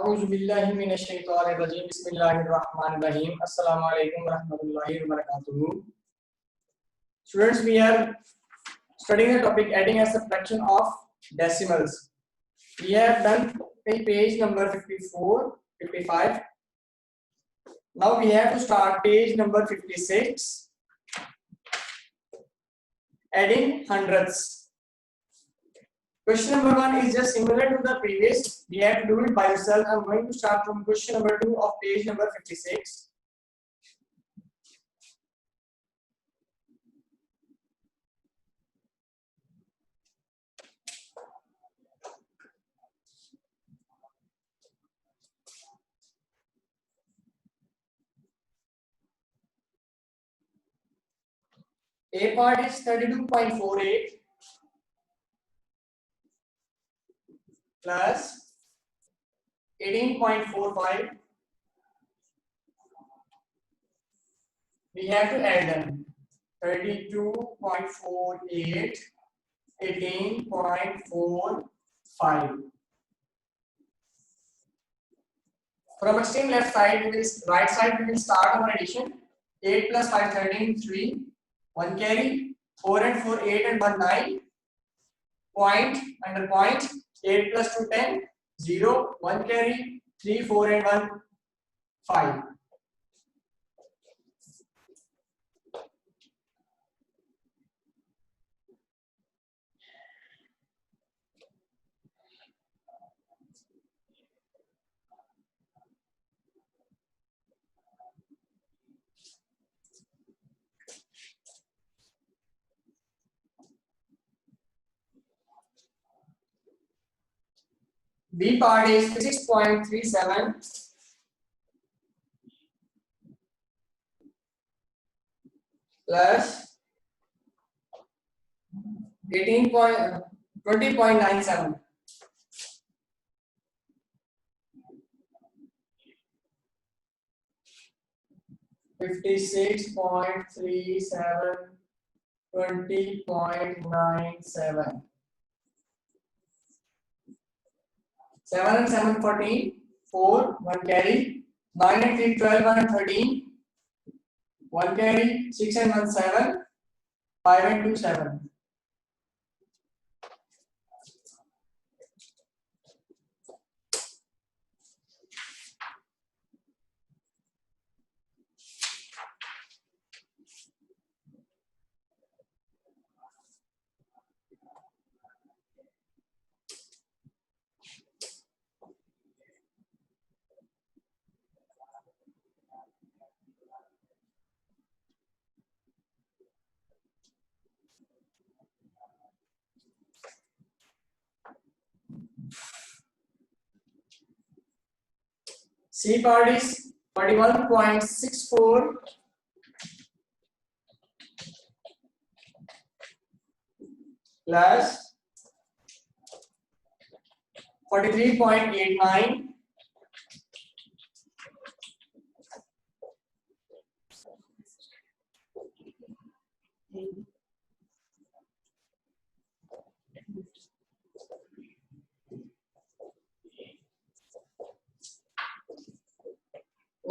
A'udhu billahi minash shaitanir rajim. Bismillahir rahmanir rahim. Assalamu alaikum warahmatullahi wabarakatuh. Students, we are studying the topic adding and subtraction of decimals. We have done page number 54, 55. Now we have to start page number 56. Adding hundreds. Question number 1 is just similar to the previous. We have to do it by yourself. I'm going to start from question number 2 of page number 56. A part is 32.48 plus 18.45. We have to add them. 32.48, 18.45. From extreme left side, right side, we will start our addition. 8 plus 5, 13, 3. 1 carry. 4 and 4, 8 and 1, 9. Point, under point. 8 plus 2, 10. 0. 1 carry. 3, 4 and 1, 5. B part is 6.37 plus 20.97. $56.37, 20.97. 7 and 7, 14. 4, 1 carry. 9 and 3, 12, 1 and 13. 1 carry. 6 and 1, 7. 5 and 2, 7. C part is 41.64 plus 43.89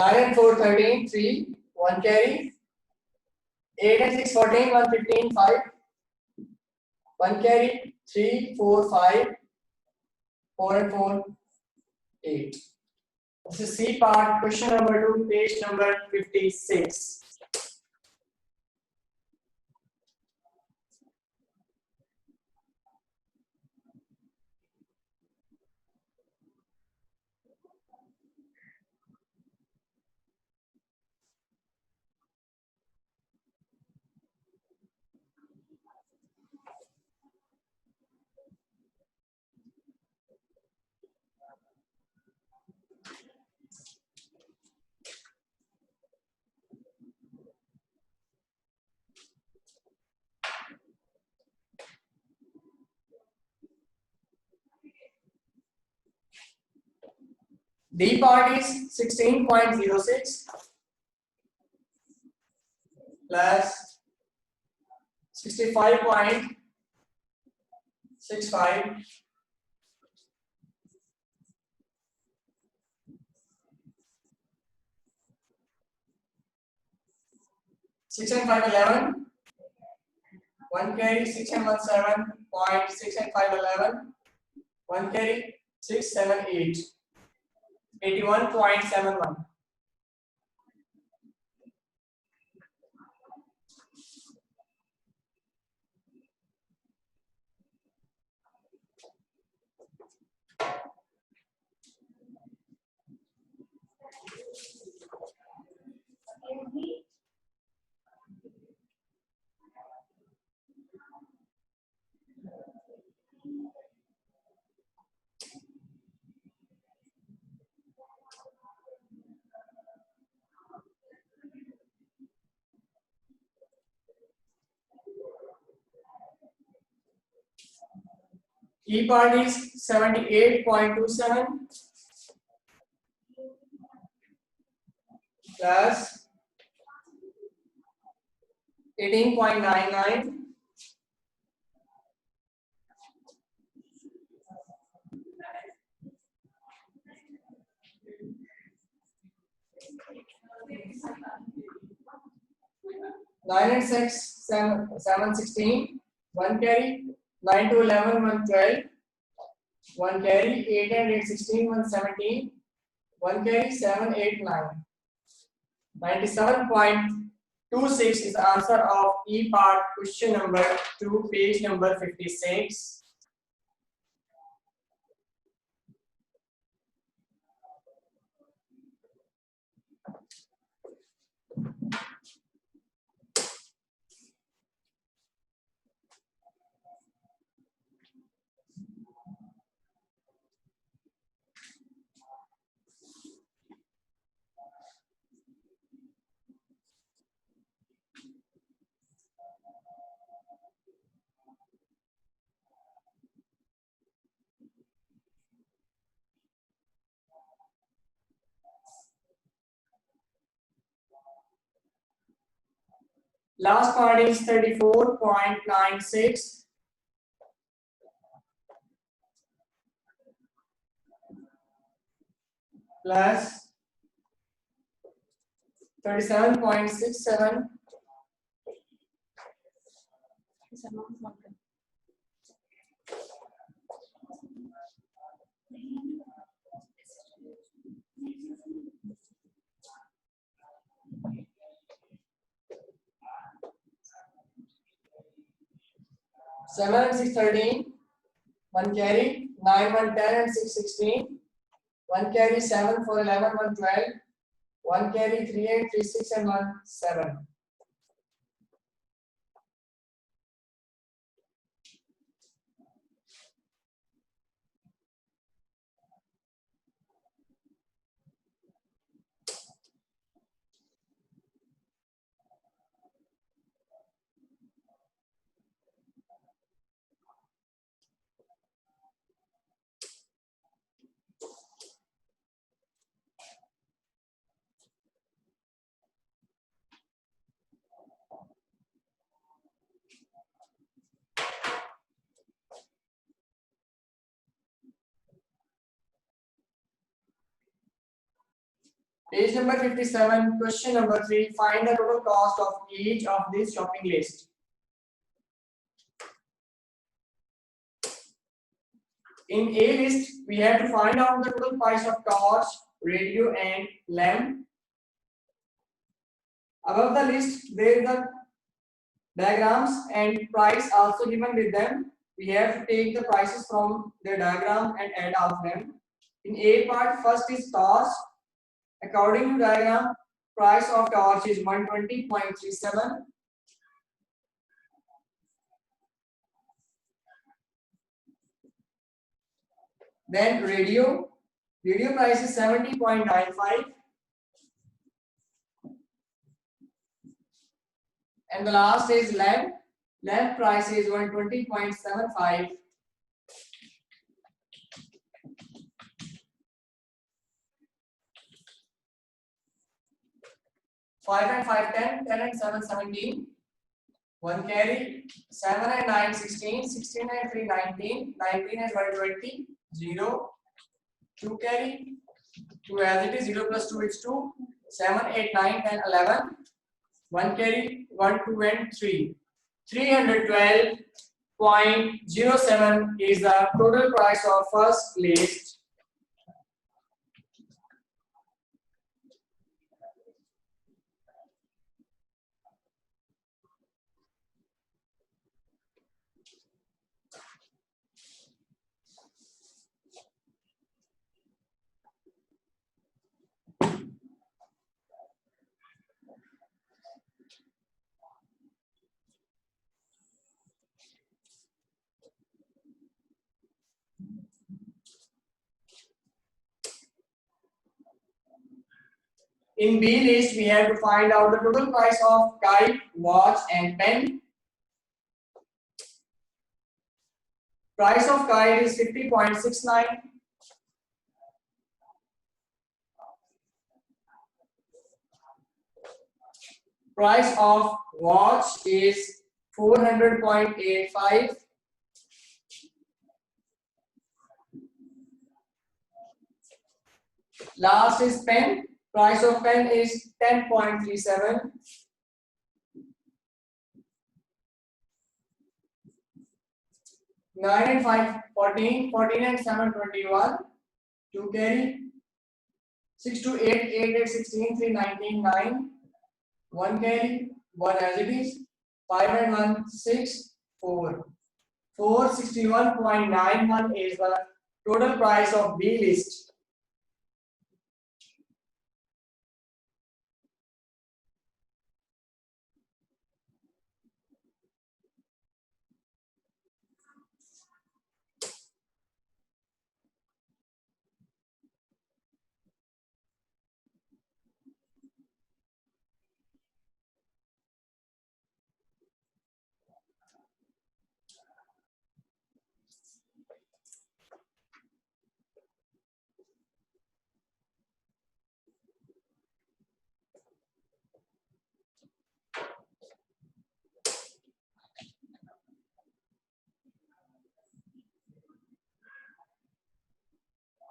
9 and 4, 13, 3, 1 carry. 8 and 6, 14, 1, 15, 5. 1 carry. 3, 4, 5. 4 and 4, 8. This is C part, question number 2, page number 56. D part is 16.06 plus 65.65 6 and 5 11. 1 carry 6 and 1 7. 6 and 5 11. 1 carry 6 7 8. 81.71. E part is 78.27 plus 18.99 9 and 6 7 16. 1 carry 9 to 11 1 12. 1 carry 8 and 8 16 1 17. 1 carry 7 8 9. 97.26 is the answer of E part question number 2, page number 56. Last part is 34.96 plus 37.67 . Seven and 6 13. 1 carry 9 1 10 and 6 16. 1 carry 7 4 11 1 12. 1 carry 3 8 3 6 and 1 7. Page number 57, question number 3. Find the total cost of each of these shopping lists. In A list, we have to find out the total price of torch, radio, and lamp. Above the list, there is the diagrams and price also given with them. We have to take the prices from the diagram and add out them. In A part, first is torch. According to diagram, price of torch is 120.37. Then radio price is 70.95. And the last is lamp price is 120.75. 5 and 5 10, 10 and 7 17. 1 carry 7 and 9 16, 16 and 3 19, 19 and 1 20, 0. 2 carry 2 as it is, 0 plus 2 is 2, 7 8 9 10 11. 1 carry, 1, 2 and 3. 312.07 is the total price of first list. In B list, we have to find out the total price of kite, watch and pen. Price of kite is 50.69. Price of watch is 400.85. Last is pen. Price of pen is 10.37. Nine and 5, 14, 14 and 7, 21. 2 carry. 6 to 8, 8 and 16, 3, 19, 9. 1 carry, 1 as it is. 5 and 1, 6, 4. 461.91 is the total price of B list.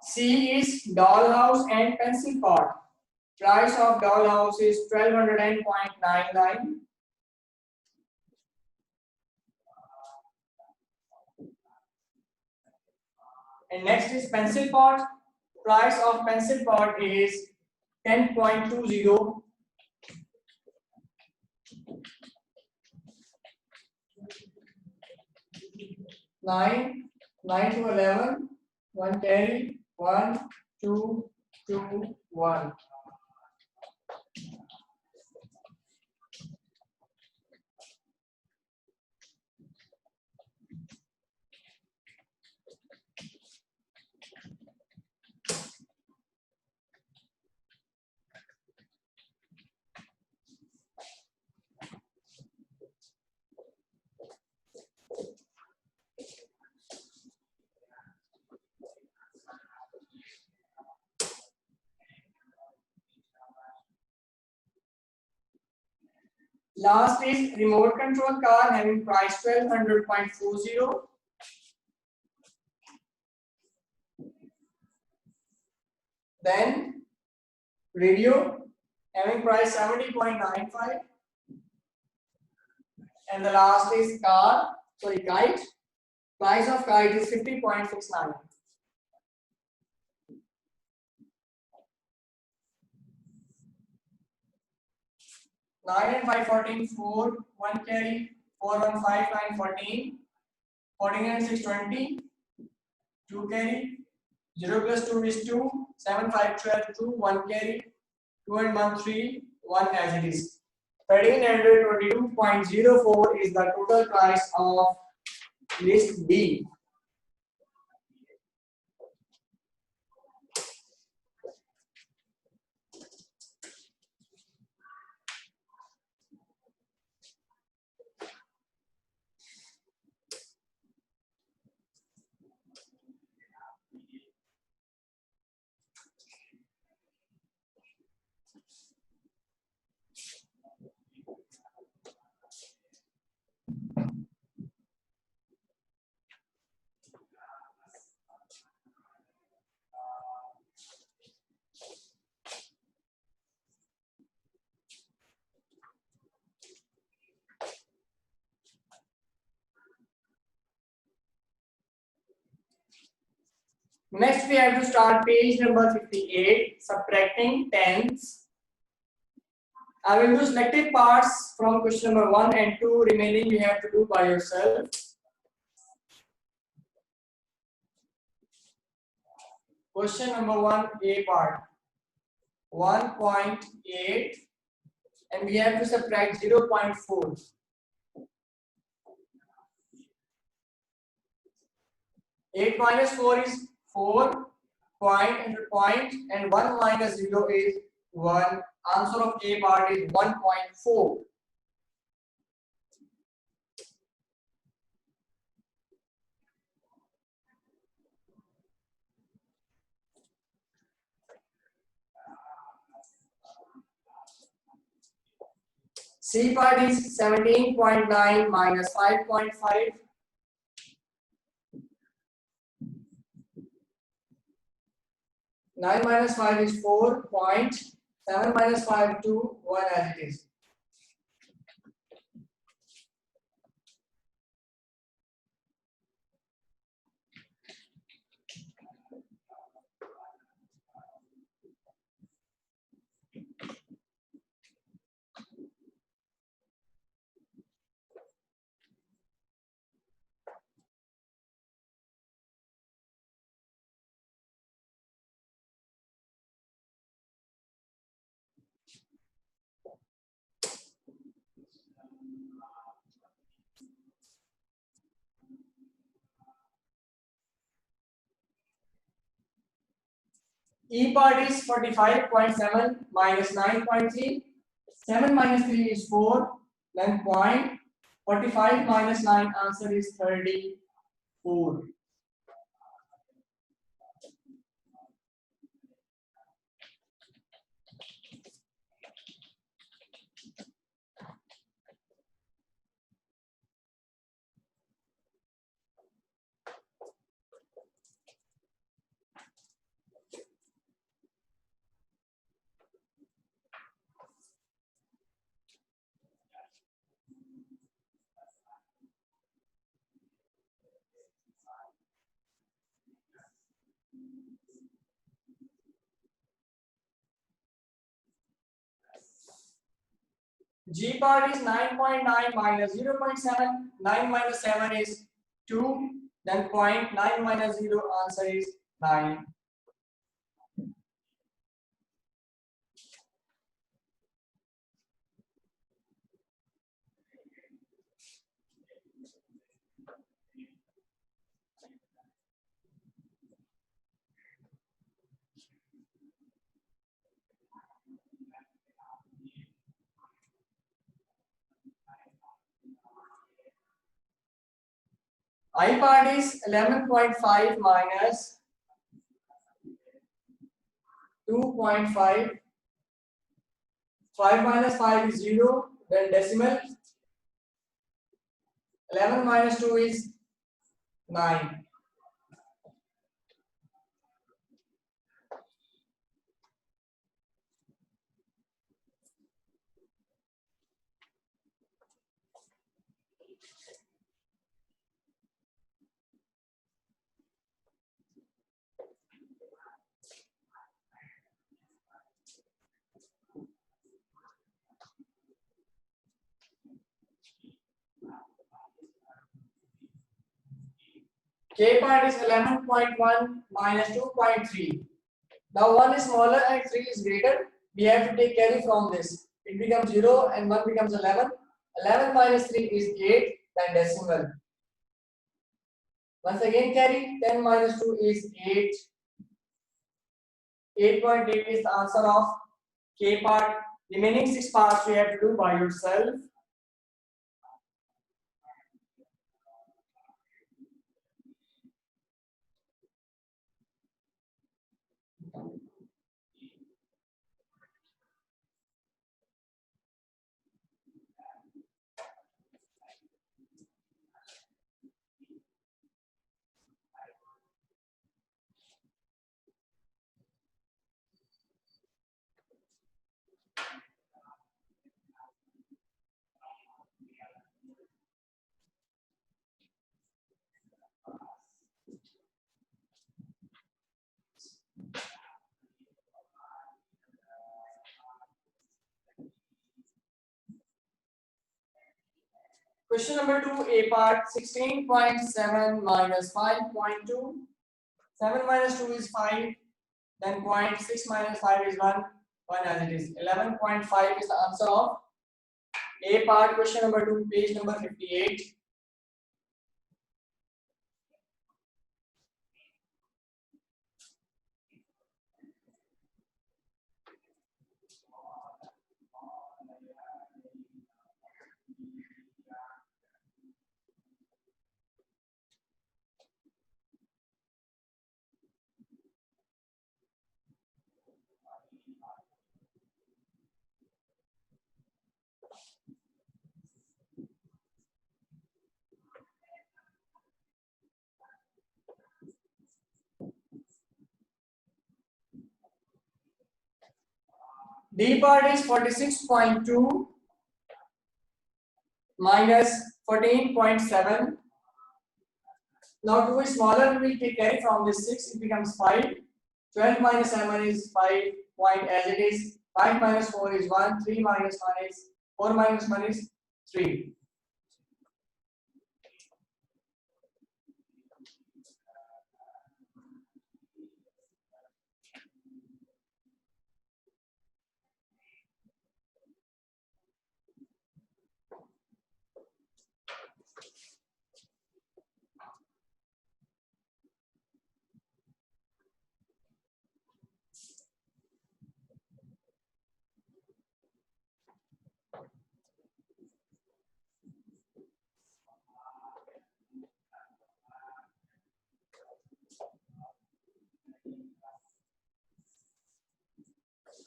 C is dollhouse and pencil pot. Price of dollhouse is 1200.99. And next is pencil pot. Price of pencil pot is 10.20. Nine to 11. 1 carry. 1, 2, 2, 1. Last is remote control car having price 1200.40. Then radio having price 70.95. And the last is kite. Price of kite is 50.69. Nine and 5, 14, 4, 1 carry, 4, 1, 5, 9, 14, 14 and 6, 20, 2 carry, 0 plus 2 is 2, 7, 5, 12, 2, 1 carry, 2 and 1, 3, 1 as it is. 1322.04 is the total price of list B. Next, we have to start page number 58, subtracting tens. I will do selected parts from question number 1 and 2. Remaining you have to do by yourself. Question number 1, A part. 1.8 and we have to subtract 0.4. Eight minus 4 is 4 point and 1 minus 0 is 1. Answer of A part is 1.4. C part is 17.9 minus 5.5. Nine minus 5 is 4 point. 7 minus 5 2 1 as it is. E part is 45.7 minus 9.3. 7 minus 3 is 4. Then point. 45 minus 9 answer is 34. G part is 9.9 minus 0.7. 9 minus 7 is 2. Then point 9 minus 0 answer is 9. I part is 11.5 minus 2.5. 5 minus 5 is 0. Then decimal. 11 minus 2 is 9. K part is 11.1 minus 2.3. Now 1 is smaller and 3 is greater. We have to take carry from this. It becomes 0 and 1 becomes 11. 11 minus 3 is 8, then decimal. Once again carry, 10 minus 2 is 8. 8.8 is the answer of K part. Remaining 6 parts you have to do by yourself. Question number 2, A part, 16.7 minus 5.2. 7 minus 2 is 5. Then 0.6 minus 5 is 1 as it is. 11.5 is the answer of A part, question number 2, page number 58. D part is 46.2 minus 14.7. Now 2 is smaller, we will take carry from this 6, it becomes 5. 12 minus 7 is 5 point as it is. 5 minus 4 is 1. 3 minus 1 is 4 minus 1 is 3.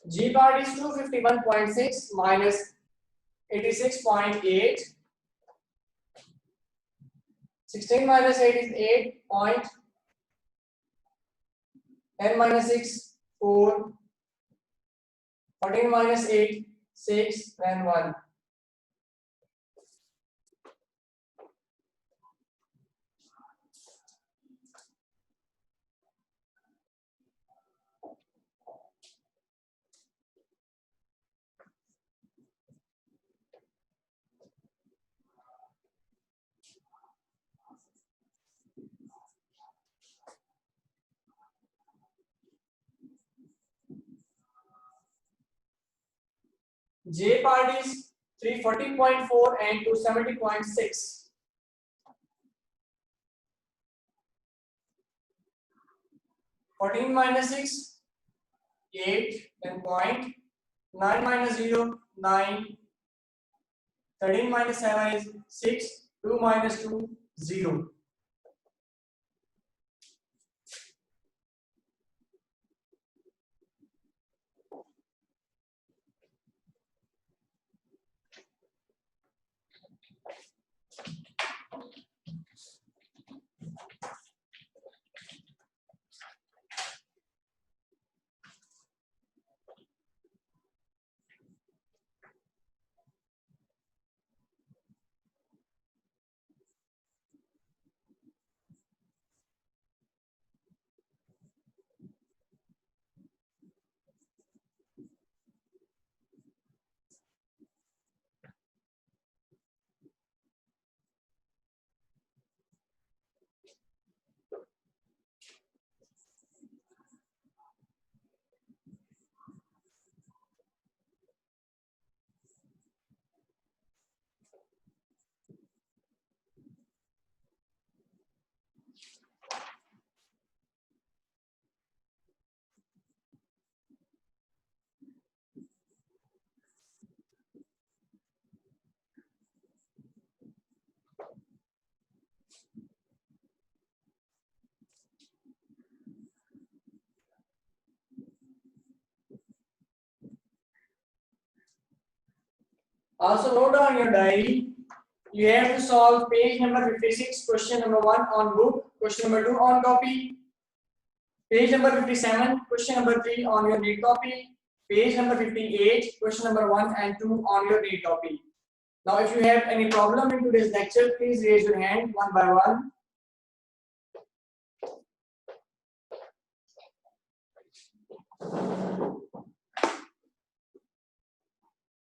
G part is 251.6 minus 86.8. 16 minus 8 is 8 point. 10 minus 6, 4. 14 minus 8, 6, then 1. J part is 340.4 and 270.6. 14 minus 6, 8, then point. 9 minus 0, 9. 13 minus 7 is 6. 2 minus 2, 0. Also note down your diary. You have to solve page number 56, question number 1 on book, question number 2 on copy, page number 57, question number 3 on your read copy, page number 58, question number 1 and 2 on your read copy. Now if you have any problem in today's lecture, please raise your hand one by one.